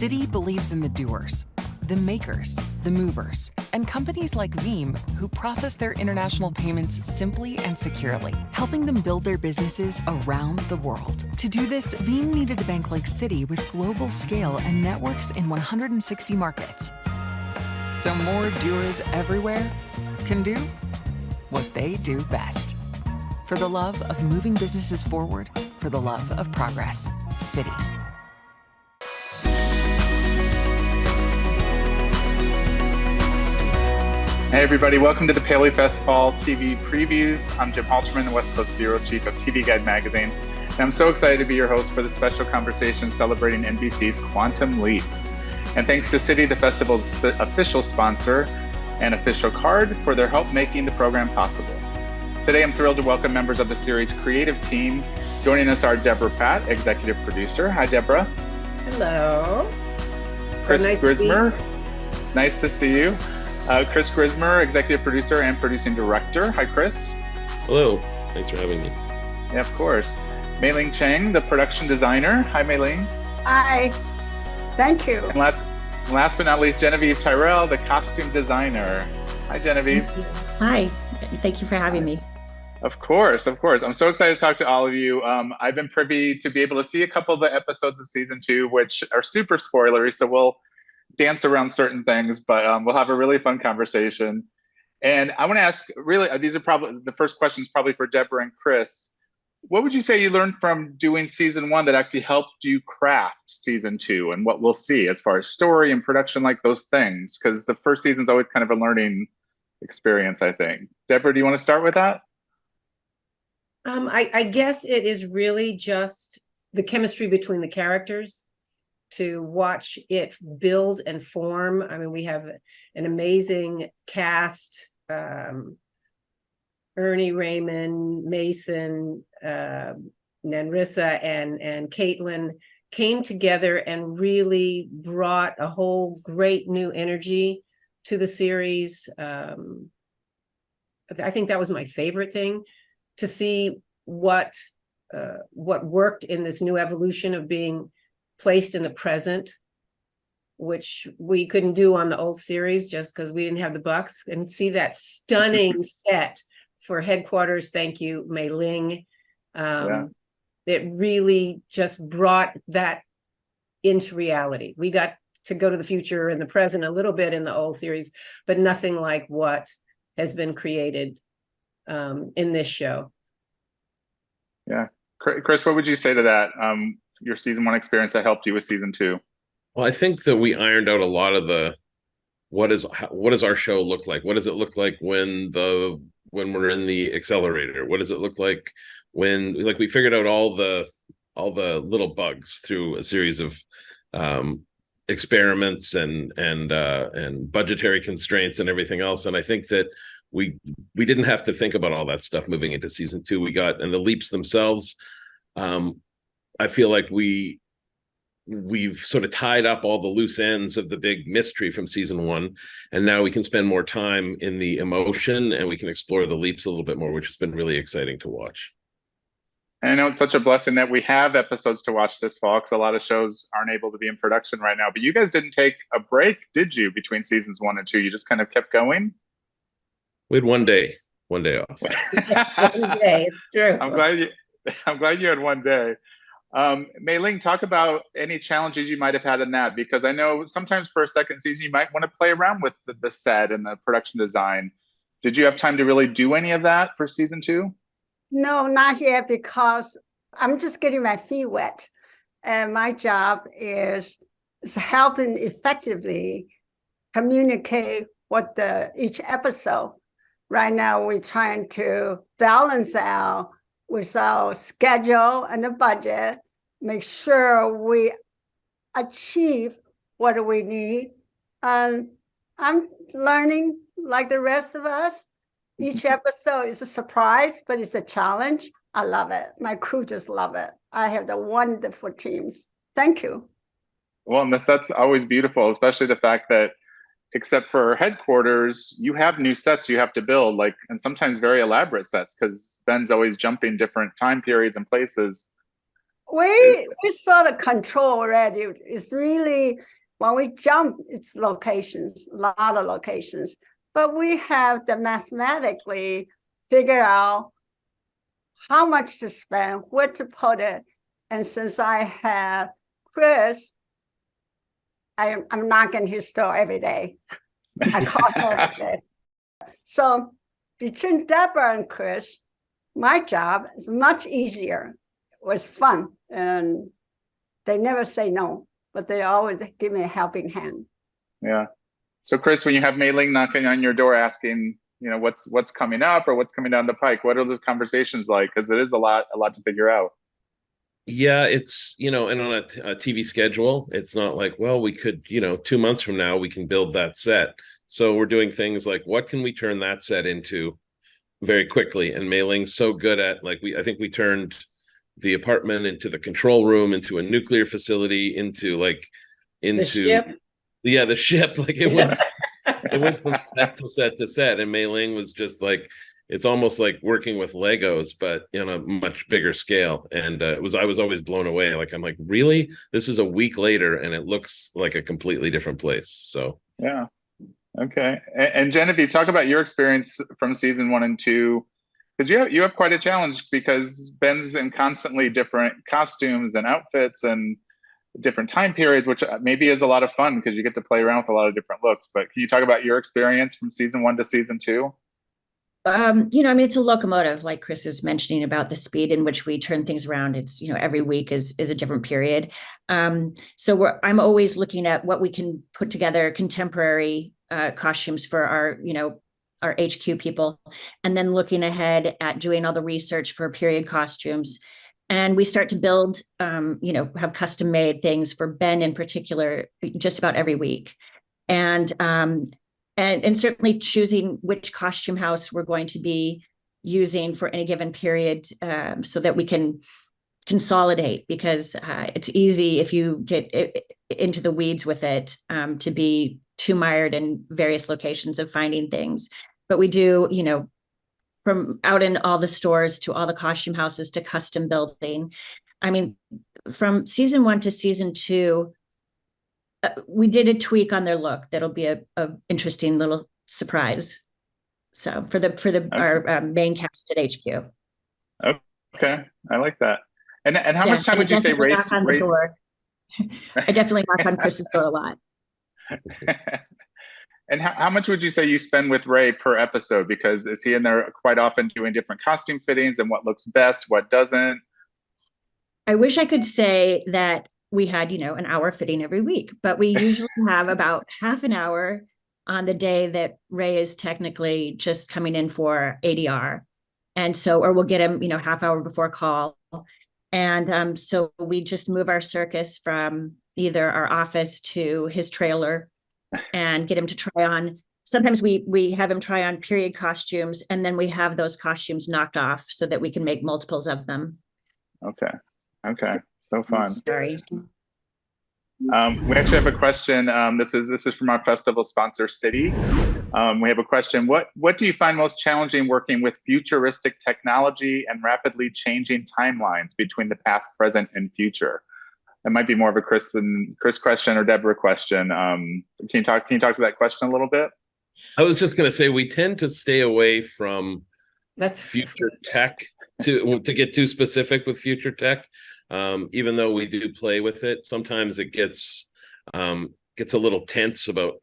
City believes in the doers, the makers, the movers, and companies like Veeam who process their international payments simply and securely, helping them build their businesses around the world. To do this, Veeam needed a bank like Citi with global scale and networks in 160 markets. So more doers everywhere can do what they do best. For the love of moving businesses forward, for the love of progress. Citi. Hey everybody, welcome to the PaleyFest Fall TV Previews. I'm Jim Halterman, the West Coast Bureau Chief of TV Guide Magazine, and I'm so excited to be your host for this special conversation celebrating NBC's Quantum Leap. And thanks to Citi, the festival's official sponsor and official card, for their help making the program possible. Today, I'm thrilled to welcome members of the series' creative team. Joining us are Deborah Pratt, executive producer. Hi, Deborah. Hello. Chris Grismer. Nice to see you. Chris Grismer, executive producer and producing director. Hi, Chris. Hello. Thanks for having me. Yeah, of course. Mayling Cheng, the production designer. Hi, Mayling. Hi. Thank you. And last but not least, Genevieve Tyrrell, the costume designer. Hi, Genevieve. Thank you. Hi. Thank you for having me. Of course. I'm so excited to talk to all of you. I've been privy to be able to see a couple of the episodes of season 2, which are super spoilery, so we'll dance around certain things, but we'll have a really fun conversation. And I want to ask, really, these are probably the first questions probably for Deborah and Chris. What would you say you learned from doing season 1 that actually helped you craft season 2 and what we'll see as far as story and production, like those things? Because the first season's always kind of a learning experience, I think. Deborah, do you want to start with that? I guess it is really just the chemistry between the characters, to watch it build and form. I mean, we have an amazing cast. Ernie Raymond, Mason, Nanrissa, and Caitlin came together and really brought a whole great new energy to the series. I think that was my favorite thing, to see what worked in this new evolution of being placed in the present, which we couldn't do on the old series just because we didn't have the bucks, and see that stunning set for headquarters. Thank you, Mayling. It really just brought that into reality. We got to go to the future and the present a little bit in the old series, but nothing like what has been created in this show. Yeah. Chris, what would you say to that? Your season 1 experience that helped you with season 2? Well, I think that we ironed out a lot of the what does our show look like? What does it look like when we're in the accelerator? What does it look like when, like, we figured out all the little bugs through a series of experiments and budgetary constraints and everything else. And I think that we didn't have to think about all that stuff moving into season 2. And the leaps themselves, I feel like we've sort of tied up all the loose ends of the big mystery from season 1, and now we can spend more time in the emotion and we can explore the leaps a little bit more, which has been really exciting to watch. And I know it's such a blessing that we have episodes to watch this fall, because a lot of shows aren't able to be in production right now. But you guys didn't take a break, did you, between seasons 1 and 2? You just kind of kept going? We had one day off. One day, it's true. I'm glad you had one day. Mayling, talk about any challenges you might have had in that, because I know sometimes for a second season, you might want to play around with the set and the production design. Did you have time to really do any of that for season 2? No, not yet, because I'm just getting my feet wet. And my job is helping effectively communicate what each episode. Right now, we're trying to balance out with our schedule and the budget, make sure we achieve what we need. I'm learning like the rest of us. Each episode is a surprise, but it's a challenge. I love it. My crew just love it. I have the wonderful teams. Thank you. Well, and the set's always beautiful, especially the fact that, except for headquarters, you have new sets you have to build, like, and sometimes very elaborate sets, because Ben's always jumping different time periods and places. we sort of control already. It's really, when we jump, it's locations, a lot of locations. But we have to mathematically figure out how much to spend, where to put it. And since I have Chris, I'm knocking his door every day. I call her every day. So between Deborah and Chris, my job is much easier. It was fun, and they never say no, but they always give me a helping hand. Yeah. So Chris, when you have Mayling knocking on your door asking, what's coming up or what's coming down the pike, what are those conversations like? Because it is a lot to figure out. Yeah, it's, and on a TV schedule, it's not like, well, we could, 2 months from now, we can build that set. So we're doing things like, what can we turn that set into very quickly? And Mayling's so good at, I think we turned the apartment into the control room, into a nuclear facility, into The ship. Yeah, the ship. It went from set to set to set, and Mayling was just it's almost like working with Legos, but on a much bigger scale. And I was always blown away. I'm like, really? This is a week later, and it looks like a completely different place. So yeah, okay. And Genevieve, talk about your experience from season 1 and 2, because you have quite a challenge, because Ben's in constantly different costumes and outfits and different time periods, which maybe is a lot of fun because you get to play around with a lot of different looks. But can you talk about your experience from season 1 to season 2? It's a locomotive, like Chris is mentioning about the speed in which we turn things around. It's, every week is a different period. So I'm always looking at what we can put together, contemporary costumes for our HQ people, and then looking ahead at doing all the research for period costumes. And we start to build, have custom made things for Ben in particular, just about every week. And certainly choosing which costume house we're going to be using for any given period, so that we can consolidate, because it's easy if you get into the weeds with it, to be too mired in various locations of finding things. But we do, from out in all the stores to all the costume houses to custom building. I mean, from season 1 to season 2, we did a tweak on their look. That'll be a interesting little surprise. So for our main cast at HQ. Okay, I like that. And how much time would you say Ray? I definitely knock on Chris's door a lot. And how much would you say you spend with Ray per episode? Because is he in there quite often doing different costume fittings and what looks best, what doesn't? I wish I could say that we had, an hour fitting every week, but we usually have about half an hour on the day that Ray is technically just coming in for ADR. And so, or we'll get him, half hour before call. And so we just move our circus from either our office to his trailer and get him to try on. Sometimes we have him try on period costumes, and then we have those costumes knocked off so that we can make multiples of them. Okay, so fun. Sorry. We actually have a question. This is from our festival sponsor, City. We have a question. What do you find most challenging working with futuristic technology and rapidly changing timelines between the past, present, and future? That might be more of a Chris question or Deborah question. Can you talk to that question a little bit? I was just going to say, we tend to stay away from future tech to get too specific with future tech. Even though we do play with it, sometimes it gets a little tense about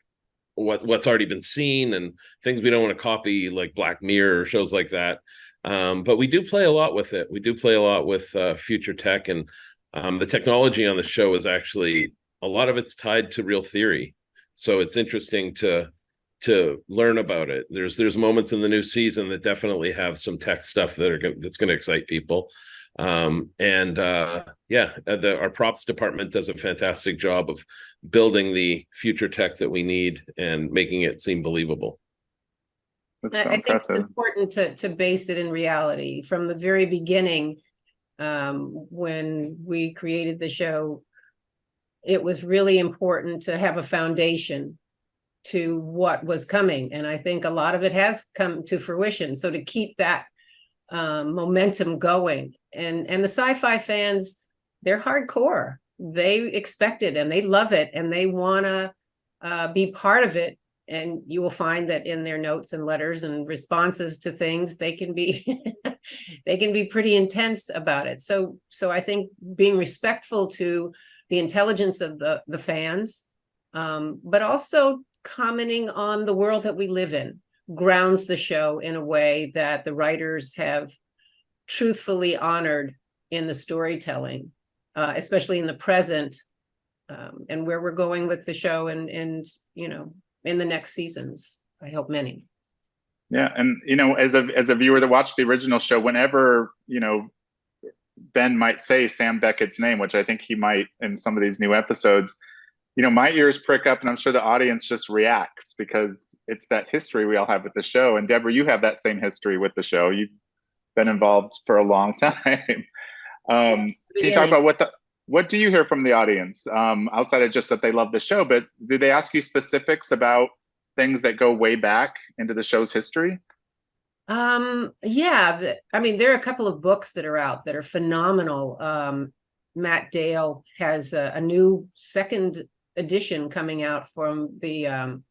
what's already been seen and things we don't want to copy, like Black Mirror or shows like that. But we do play a lot with it. We do play a lot with future tech, and the technology on the show is actually, a lot of it's tied to real theory. So it's interesting to learn about it. There's moments in the new season that definitely have some tech stuff that's going to excite people. Our props department does a fantastic job of building the future tech that we need and making it seem believable. That's so I think impressive. it's important to base it in reality. From the very beginning, when we created the show, it was really important to have a foundation to what was coming. And I think a lot of it has come to fruition. So to keep that momentum going, and the sci-fi fans they're hardcore. They expect it and they love it and they want to be part of it. And you will find that in their notes and letters and responses to things, they can be they can be pretty intense about it. So I think being respectful to the intelligence of the fans, but also commenting on the world that we live in, grounds the show in a way that the writers have truthfully honored in the storytelling, especially in the present, and where we're going with the show and you know, in the next seasons, I hope many. Yeah, and you know, as a viewer that watched the original show, whenever, you know, Ben might say Sam Beckett's name, which I think he might in some of these new episodes, you know, my ears prick up, and I'm sure the audience just reacts because it's that history we all have with the show. And Deborah, you have that same history with the show. You've been involved for a long time. Can you talk about what do you hear from the audience, outside of just that they love the show, but do they ask you specifics things that go way back into the show's history? Yeah, I mean, there are a couple of books that are out that are phenomenal. Matt Dale has a new second edition coming out from the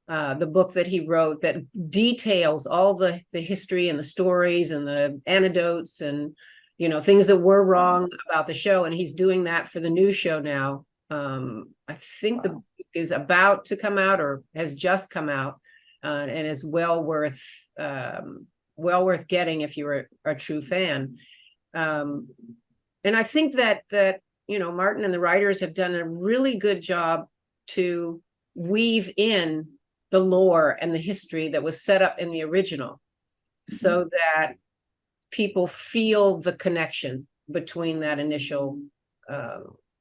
book that he wrote that details all the history and the stories and the anecdotes and, you know, things that were wrong about the show. And he's doing that for the new show now. I think the book is about to come out or has just come out, and is well worth getting if you're a true fan. And I think that you know, Martin and the writers have done a really good job to weave in the lore and the history that was set up in the original, so that people feel the connection between that initial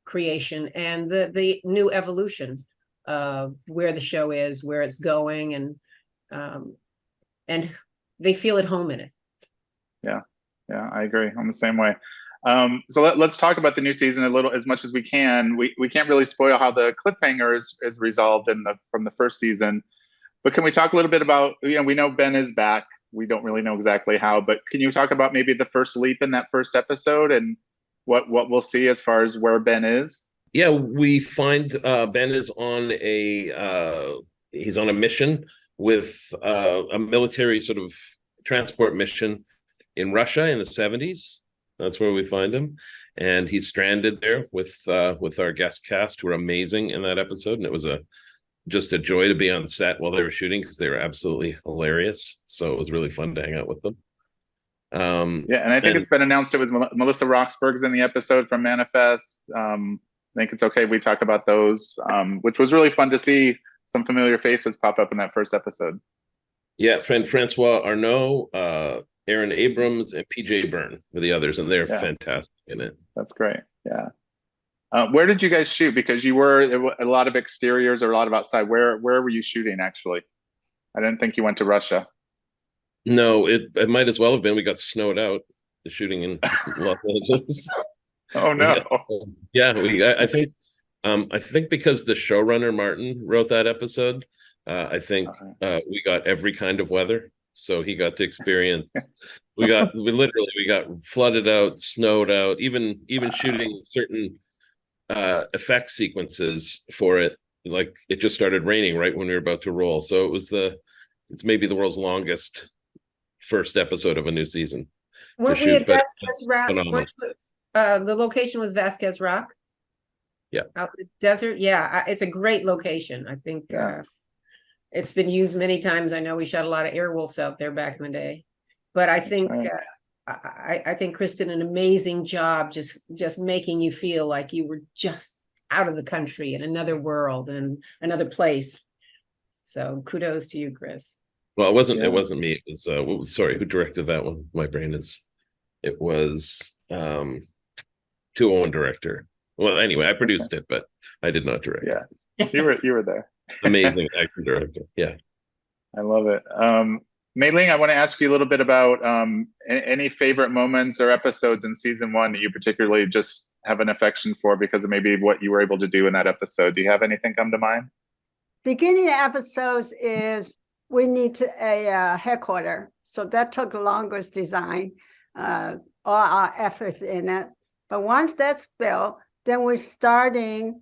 creation and the new evolution of where the show is, where it's going, and they feel at home in it. Yeah, I agree. I'm the same way. So let's talk about the new season a little, as much as we can. We can't really spoil how the cliffhanger is resolved from the first season, but can we talk a little bit about, you know, we know Ben is back. We don't really know exactly how, but can you talk about maybe the first leap in that first episode and what we'll see as far as where Ben is? Yeah, we find Ben is he's on a mission with a military sort of transport mission in Russia in the 70s. That's where we find him, and he's stranded there with our guest cast, who are amazing in that episode. And it was just a joy to be on set while they were shooting because they were absolutely hilarious. So it was really fun to hang out with them. Yeah, and I think it's been announced it was Melissa Roxburgh's in the episode from Manifest. I think it's okay we talk about those, which was really fun to see some familiar faces pop up in that first episode. Yeah, Francois Arnault, Aaron Abrams, and PJ Byrne were the others, and they're fantastic in it. That's great. Yeah. Where did you guys shoot? Because you were a lot of exteriors or a lot of outside. Where were you shooting, actually? I didn't think you went to Russia. No, it might as well have been. We got snowed out, the shooting in Los Angeles. Oh no. Yeah, I think because the showrunner Martin wrote that episode, I think we got every kind of weather. So he got to experience. We got flooded out, snowed out, even shooting certain effect sequences for it. Like it just started raining right when we were about to roll. So it's maybe the world's longest first episode of a new season. Weren't we at Vasquez Rock? The location was Vasquez Rock. Yeah, out in the desert. Yeah, it's a great location. I think it's been used many times. I know we shot a lot of Airwolves out there back in the day, but I think I think Chris did an amazing job just making you feel like you were just out of the country in another world and another place. So kudos to you, Chris. Well, it wasn't me. It was sorry, who directed that one? My brain is. It was 201 director. Well, anyway, I produced it, but I did not direct. Yeah, you were there. Amazing actor director. Yeah, I love it. Mayling, I want to ask you a little bit about any favorite moments or episodes in season 1 that you particularly just have an affection for because of maybe what you were able to do in that episode. Do you have anything come to mind? Beginning episodes is we need a headquarters, so that took the longest design. All our efforts in it. But once that's built, then we're starting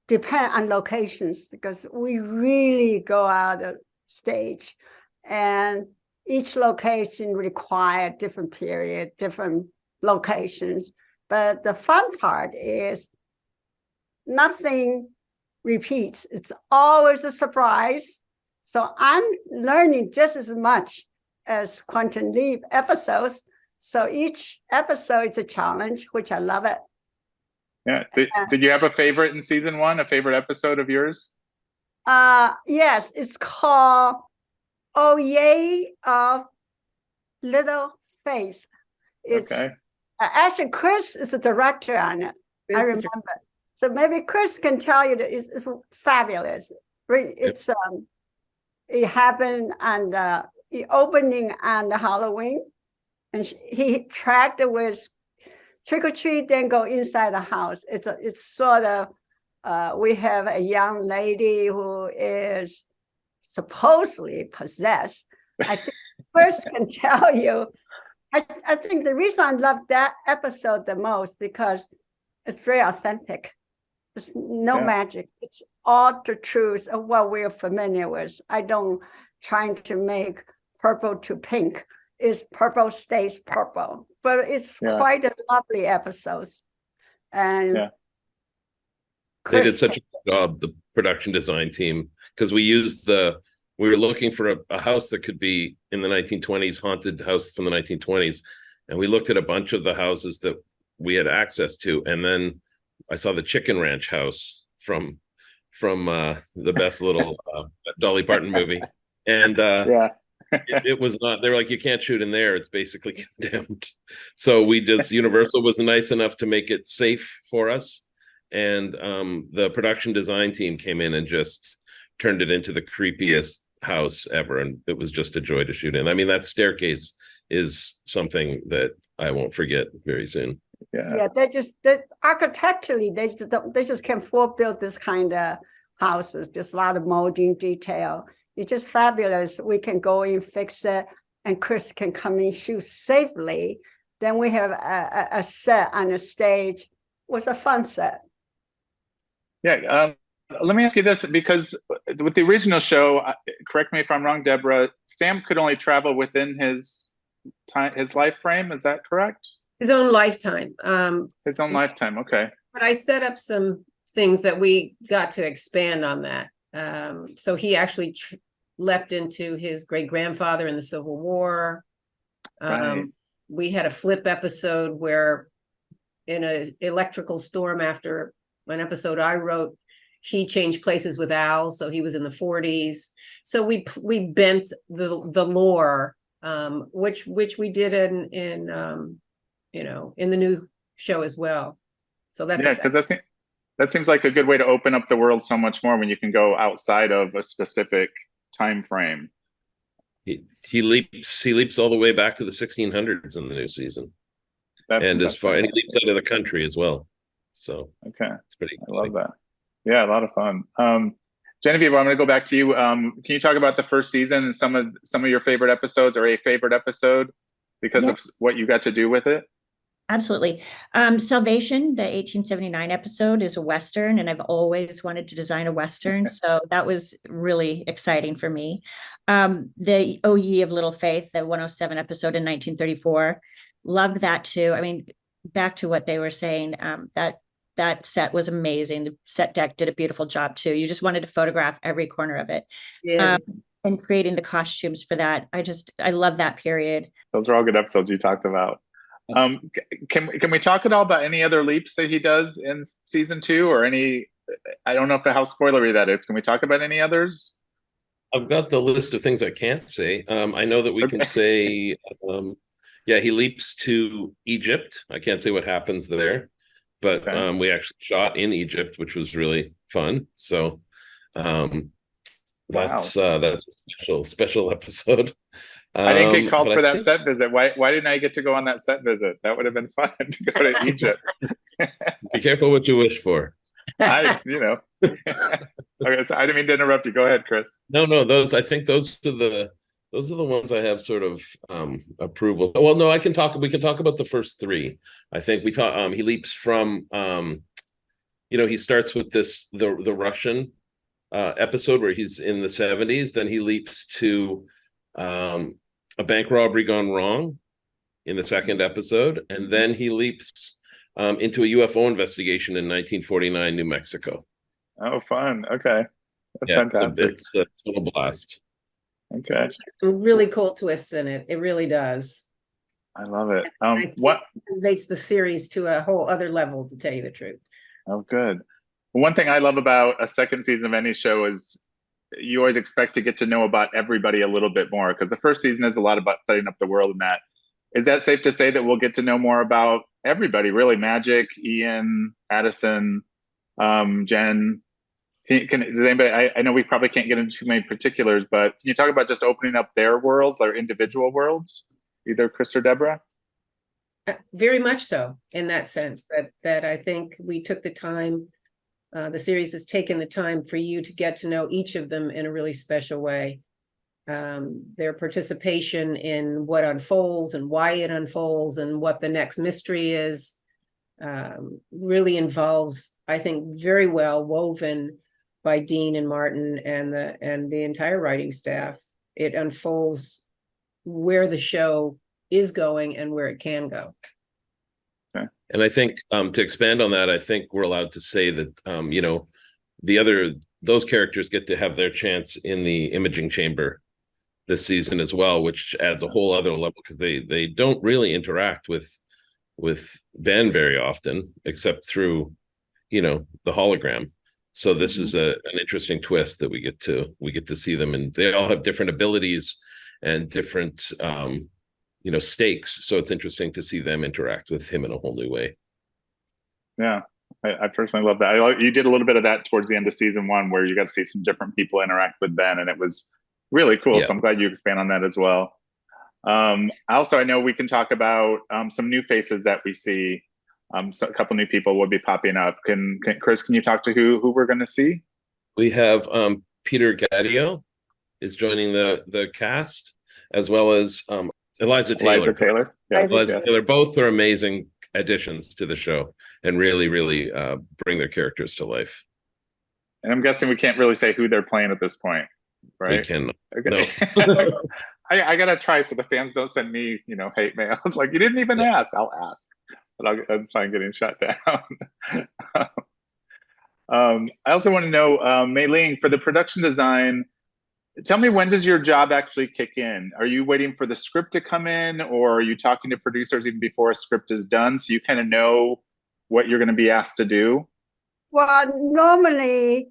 depend on locations because we really go out of stage, and each location require different period, different locations. But the fun part is nothing repeats. It's always a surprise. So I'm learning just as much as Quantum Leap episodes. So each episode is a challenge, which I love it. Yeah. Did you have a favorite in season 1, a favorite episode of yours? Yes, it's called Oh Yay of Little Faith. It's okay. Actually, Chris is the director on it. I remember. So maybe Chris can tell you that it's fabulous. It's it happened on the opening on the Halloween, and he tracked it with trick or treat, then go inside the house. It's sort of we have a young lady who is supposedly possessed. I think Chris can tell you. I think the reason I love that episode the most because it's very authentic. There's no magic. It's all the truth of what we're familiar with. I don't trying to make purple to pink. It's purple stays purple, but it's quite a lovely episode. And they did such a good job, the production design team, because we were looking for a house that could be in the 1920s, haunted house from the 1920s. And we looked at a bunch of the houses that we had access to. And then I saw the Chicken Ranch house from the best little Dolly Parton movie. And it was not, they were like, you can't shoot in there. It's basically condemned. So Universal was nice enough to make it safe for us. And the production design team came in and just turned it into the creepiest house ever. And it was just a joy to shoot in. I mean, that staircase is something that I won't forget very soon. Yeah, architecturally, they just can't build this kind of houses. There's a lot of molding detail. It's just fabulous. We can go in, fix it, and Chris can come in, shoot safely. Then we have a set on the stage. It was a fun set. Yeah. Let me ask you this, because with the original show, correct me if I'm wrong, Deborah, Sam could only travel within his life frame. Is that correct? His own lifetime. His own lifetime. Okay. But I set up some things that we got to expand on that. So he actually leapt into his great grandfather in the Civil War. Right. We had a flip episode where in an electrical storm after an episode I wrote, he changed places with Al, so he was in the 40s. So we bent the lore, which we did in the new show as well. So that's because that seems like a good way to open up the world so much more when you can go outside of a specific time frame. He leaps all the way back to the 1600s in the new season, and he leaps out of the country as well. So it's pretty. I love that. Yeah, a lot of fun. Genevieve, I'm going to go back to you. Can you talk about the first season and some of your favorite episodes, or a favorite episode because of what you got to do with it? Absolutely. Salvation, the 1879 episode, is a Western, and I've always wanted to design a Western. So that was really exciting for me. The O Ye of Little Faith, the 107 episode in 1934, loved that too. I mean, back to what they were saying, that set was amazing. The set deck did a beautiful job too. You just wanted to photograph every corner of it. Yeah. And creating the costumes for that. I love that period. Those are all good episodes you talked about. Can we talk at all about any other leaps that he does in season 2, or any? I don't know how spoilery that is. Can we talk about any others? I've got the list of things I can't say. I know that we can say, he leaps to Egypt. I can't say what happens there, but we actually shot in Egypt, which was really fun. So that's a special episode. I didn't get called for that set visit. Why didn't I get to go on that set visit? That would have been fun to go to Egypt. Be careful what you wish for. Okay, so I didn't mean to interrupt you. Go ahead, Chris. No, I think those are Those are the ones I have sort of approval. Well, no, we can talk about the first three. I think he leaps from he starts with the Russian episode where he's in the 70s, then he leaps to a bank robbery gone wrong in the second episode, and then he leaps into a UFO investigation in 1949 New Mexico. Oh, fun. Okay. That's Yeah, fantastic. it's a total blast. Okay. Some really cool twists in it. It really does. I love it. I think it elevates the series to a whole other level, to tell you the truth. Oh, good. One thing I love about a second season of any show is you always expect to get to know about everybody a little bit more, because the first season is a lot about setting up the world and that. Is that safe to say that we'll get to know more about everybody, really? Magic, Ian, Addison, Jen. Does anybody, I know we probably can't get into too many particulars, but can you talk about just opening up their worlds, their individual worlds, either Chris or Deborah? Very much so, in that sense, that I think we took the time, the series has taken the time for you to get to know each of them in a really special way. Their participation in what unfolds and why it unfolds and what the next mystery is really involves, I think, very well woven by Dean and Martin and the entire writing staff. It unfolds where the show is going and where it can go. Okay. And I think to expand on that, I think we're allowed to say that those characters get to have their chance in the imaging chamber this season as well, which adds a whole other level, because they don't really interact with Ben very often, except through the hologram. So this is an interesting twist that we get to see them, and they all have different abilities and different stakes. So it's interesting to see them interact with him in a whole new way. Yeah, I personally love that. You did a little bit of that towards the end of season 1, where you got to see some different people interact with Ben, and it was really cool. Yeah. So I'm glad you expand on that as well. Also, I know we can talk about some new faces that we see. So a couple new people will be popping up. Chris, can you talk to who we're going to see? We have Peter Gadio is joining the cast, as well as Eliza Taylor. Yes, Eliza Taylor. Both are amazing additions to the show and really, really bring their characters to life. And I'm guessing we can't really say who they're playing at this point, right? We can. Okay. No. I gotta try so the fans don't send me, hate mail. Like, you didn't even ask. I'll ask, but I'm fine getting shut down. I also want to know, Mayling, for the production design, tell me, when does your job actually kick in? Are you waiting for the script to come in, or are you talking to producers even before a script is done, so you kind of know what you're going to be asked to do? Well, normally,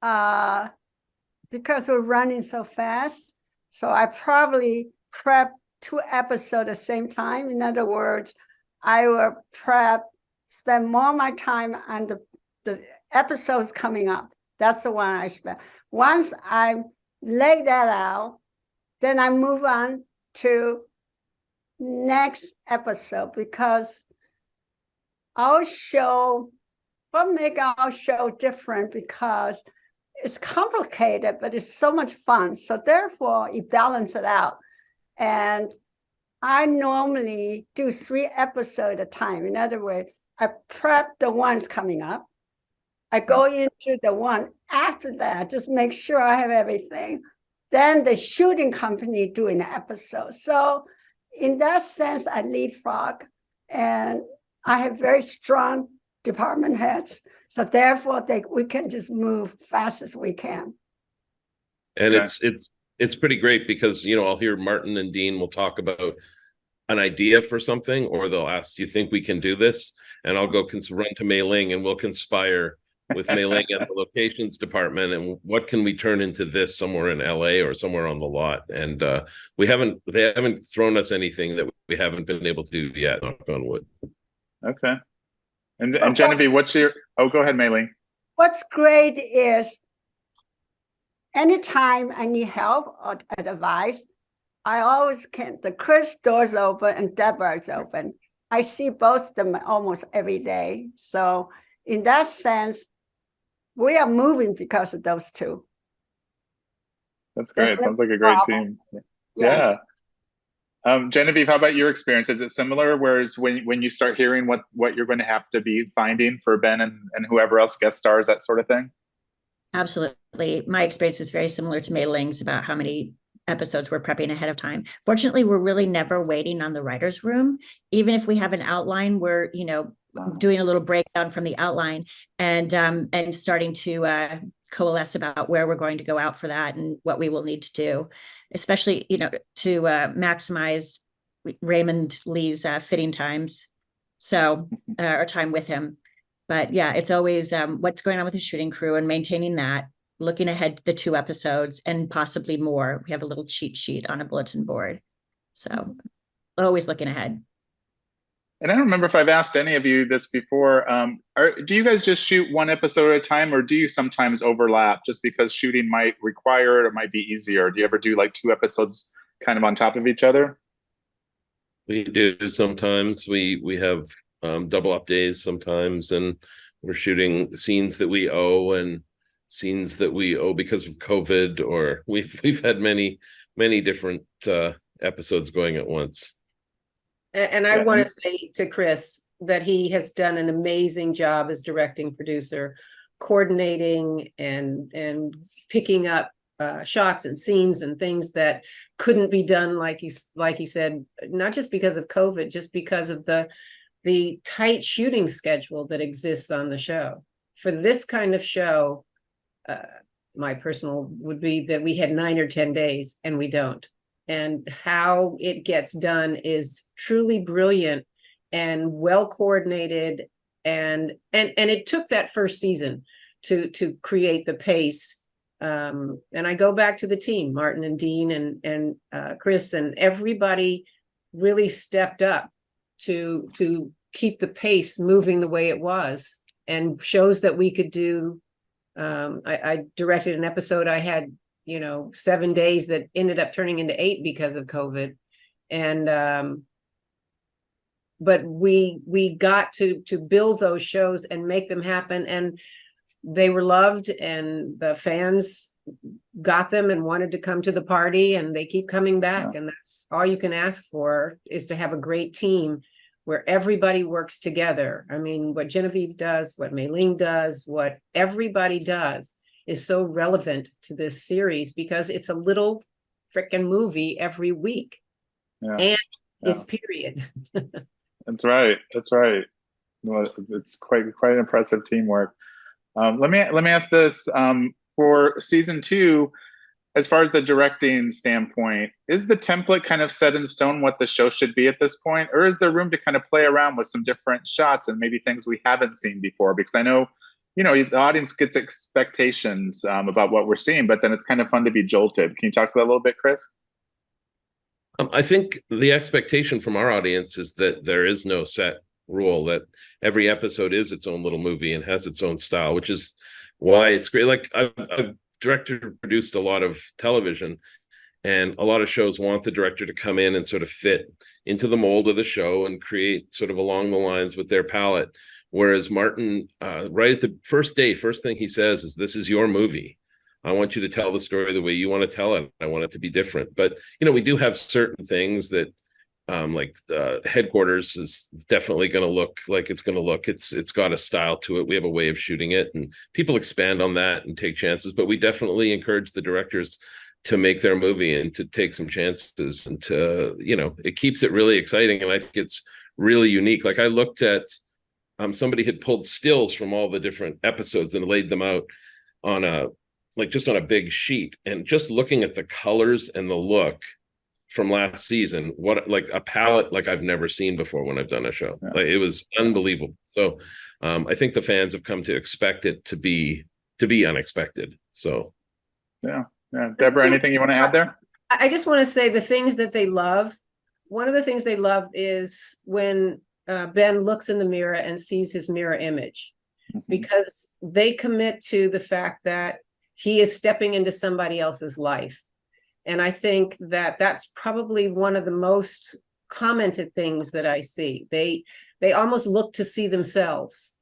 because we're running so fast, so I probably prep 2 episodes at the same time. In other words, I will spend more of my time on the episodes coming up. That's the one I spend. Once I lay that out, then I move on to next episode, because our show, what makes our show different, because it's complicated, but it's so much fun. So therefore, you balance it out. And I normally do 3 episodes at a time. In other words, I prep the ones coming up. I go into the one after that, just make sure I have everything. Then the shooting company doing the episode. So in that sense, I leapfrog, and I have very strong department heads. So therefore, we can just move fast as we can. And it's pretty great, because I'll hear Martin and Dean will talk about an idea for something, or they'll ask, "Do you think we can do this?" And I'll go run to Mayling, and we'll conspire with Mayling and the locations department, and what can we turn into this somewhere in LA or somewhere on the lot. And they haven't thrown us anything that we haven't been able to do yet, knock on wood. Okay. And Genevieve, go ahead, Mayling. What's great is anytime I need help or advice, I always can. The Chris door's open and Deborah's open. I see both of them almost every day. So in that sense, we are moving because of those two. That's great. Sounds like a great team. Yeah. Genevieve, how about your experience? Is it similar? Whereas when you start hearing what you're going to have to be finding for Ben and whoever else guest stars, that sort of thing? Absolutely. My experience is very similar to Mayling's about how many episodes we're prepping ahead of time. Fortunately, we're really never waiting on the writer's room. Even if we have an outline, we're, doing a little breakdown from the outline and starting to coalesce about where we're going to go out for that and what we will need to do, especially, to maximize Raymond Lee's fitting times. So, or time with him. But yeah, it's always what's going on with the shooting crew and maintaining that, looking ahead to the 2 episodes and possibly more. We have a little cheat sheet on a bulletin board. So always looking ahead. And I don't remember if I've asked any of you this before. Do you guys just shoot 1 episode at a time, or do you sometimes overlap just because shooting might require it or might be easier? Do you ever do like 2 episodes kind of on top of each other? We do sometimes. We have double up days sometimes, and we're shooting scenes that we owe and scenes that we owe because of COVID, or we've had many different episodes going at once. And I want to say to Chris that he has done an amazing job as directing producer, coordinating and picking up shots and scenes and things that couldn't be done, like he said, not just because of COVID, just because of the tight shooting schedule that exists on the show. For this kind of show, my personal would be that we had 9 or 10 days and we don't. And how it gets done is truly brilliant and well coordinated. And it took that first season to create the pace. And I go back to the team, Martin and Dean and Chris, and everybody really stepped up to keep the pace moving the way it was, and shows that we could do. I directed an episode. I had 7 days that ended up turning into 8 because of COVID. And but we got to build those shows and make them happen, and they were loved, and the fans got them and wanted to come to the party, and they keep coming back. Yeah. And that's all you can ask for, is to have a great team where everybody works together. I mean, what Genevieve does, what Mayling does, what everybody does is so relevant to this series, because it's a little frickin' movie every week. Yeah. And it's period. That's right. Well, it's quite impressive teamwork. Let me ask this, for season 2, as far as the directing standpoint, is the template kind of set in stone what the show should be at this point, or is there room to kind of play around with some different shots and maybe things we haven't seen before? Because I know, the audience gets expectations about what we're seeing, but then it's kind of fun to be jolted. Can you talk to that a little bit, Chris? I think the expectation from our audience is that there is no set rule, that every episode is its own little movie and has its own style, which is why it's great. Like I've directed and produced a lot of television, and a lot of shows want the director to come in and sort of fit into the mold of the show and create sort of along the lines with their palette. Whereas Martin, right at the first thing he says is, "This is your movie. I want you to tell the story the way you want to tell it. I want it to be different." But, we do have certain things that, like headquarters is definitely going to look like it's going to look. It's got a style to it. We have a way of shooting it, and people expand on that and take chances. But we definitely encourage the directors to make their movie and to take some chances, and to, it keeps it really exciting. And I think it's really unique. Like I looked at, somebody had pulled stills from all the different episodes and laid them out on just on a big sheet, and just looking at the colors and the look from last season, like a palette like I've never seen before when I've done a show. Yeah. Like, it was unbelievable. So I think the fans have come to expect it to be unexpected. So yeah. Deborah, anything you want to add there? I just want to say the things that they love. One of the things they love is when Ben looks in the mirror and sees his mirror image, because they commit to the fact that he is stepping into somebody else's life. And I think that that's probably one of the most commented things that I see. They almost look to see themselves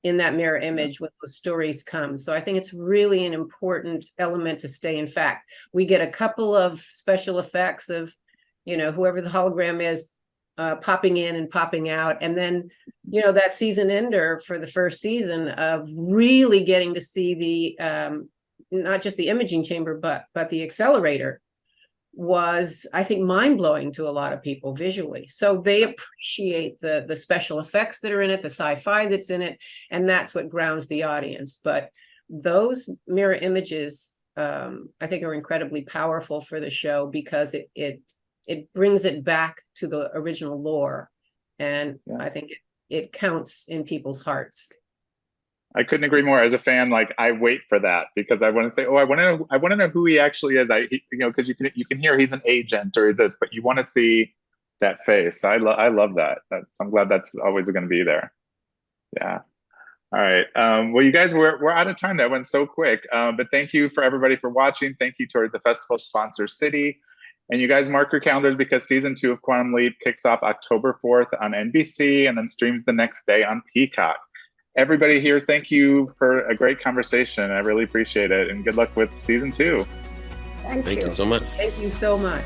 in that mirror image when those stories come. So I think it's really an important element to stay. In fact, we get a couple of special effects of, whoever the hologram is, popping in and popping out. And then, that season ender for the first season of really getting to see the, not just the imaging chamber, but the accelerator was, I think, mind-blowing to a lot of people visually. So they appreciate the special effects that are in it, the sci-fi that's in it, and that's what grounds the audience. But those mirror images, I think, are incredibly powerful for the show because it brings it back to the original lore, and I think it counts in people's hearts. I couldn't agree more. As a fan, like, I wait for that because I want to say, I want to know who he actually is. Because you can hear he's an agent or he's this, but you want to see that face. I love that. I'm glad that's always going to be there. Yeah. All right. Well, you guys, we're out of time. That went so quick. But thank you for everybody for watching. Thank you to the festival sponsor, Citi. And you guys mark your calendars because season 2 of Quantum Leap kicks off October 4th on NBC and then streams the next day on Peacock. Everybody here, thank you for a great conversation. I really appreciate it. And good luck with season 2. Thank you. Thank you so much. Thank you so much.